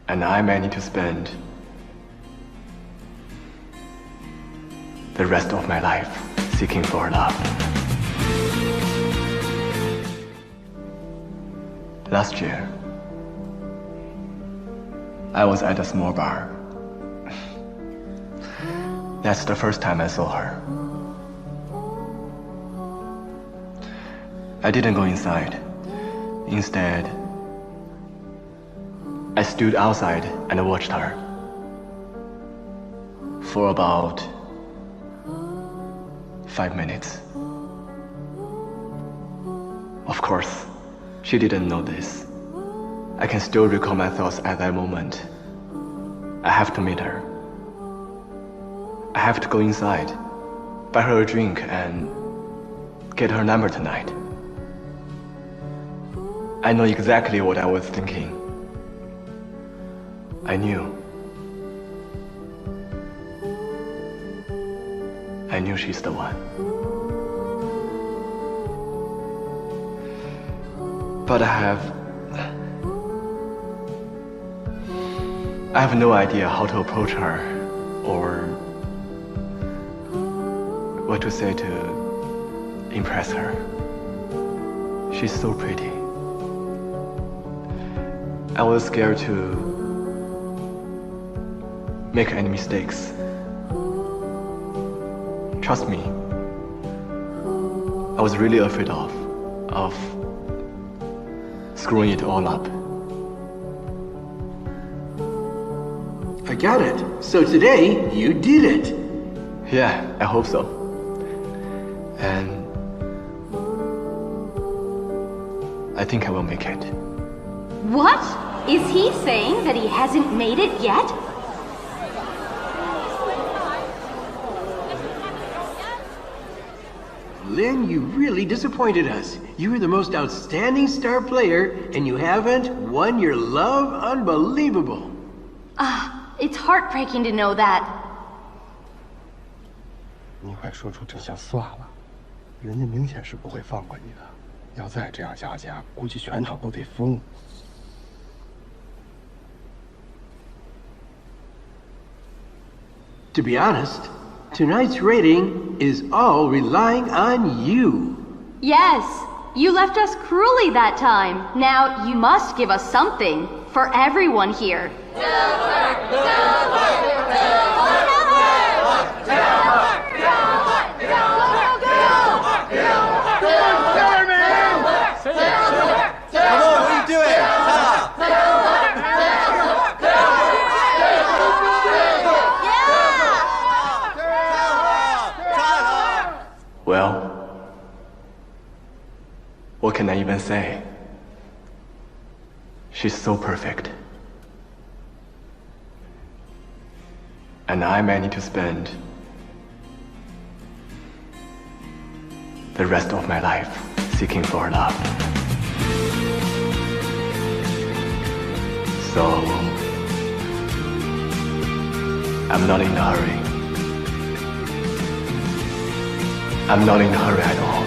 And I may need to spend the rest of my life seeking for love. Last year, I was at a small bar. That's the first time I saw her. I didn't go inside. Instead, I stood outside and watched her for about 5 minutes. Of course, she didn't know this. I can still recall my thoughts at that moment. I have to meet her. I have to go inside, buy her a drink, and get her number tonight. I know exactly what I was thinking. I knew she's the one. But I have no idea how to approach her or what to say to impress her. She's so pretty. I was scared to make any mistakes. Trust me, I was really afraid of screwing it all up. I got it. So today, you did it. Yeah, I hope so. And I think I will make it. What? Is he saying that he hasn't made it yet? Lin, you really disappointed us. You were the most outstanding star player, and you haven't won your love? Unbelievable. It's heartbreaking to know that. 你快说出真相算了，人家明显是不会放过你的。要再这样下去，估计全场都得疯。To be honest, tonight's rating is all relying on you. Yes, you left us cruelly that time. Now you must give us something for everyone here. Well, what can I even say? She's so perfect. And I may need to spend the rest of my life seeking for love. So, I'm not in a hurry. I'm not in a hurry at all.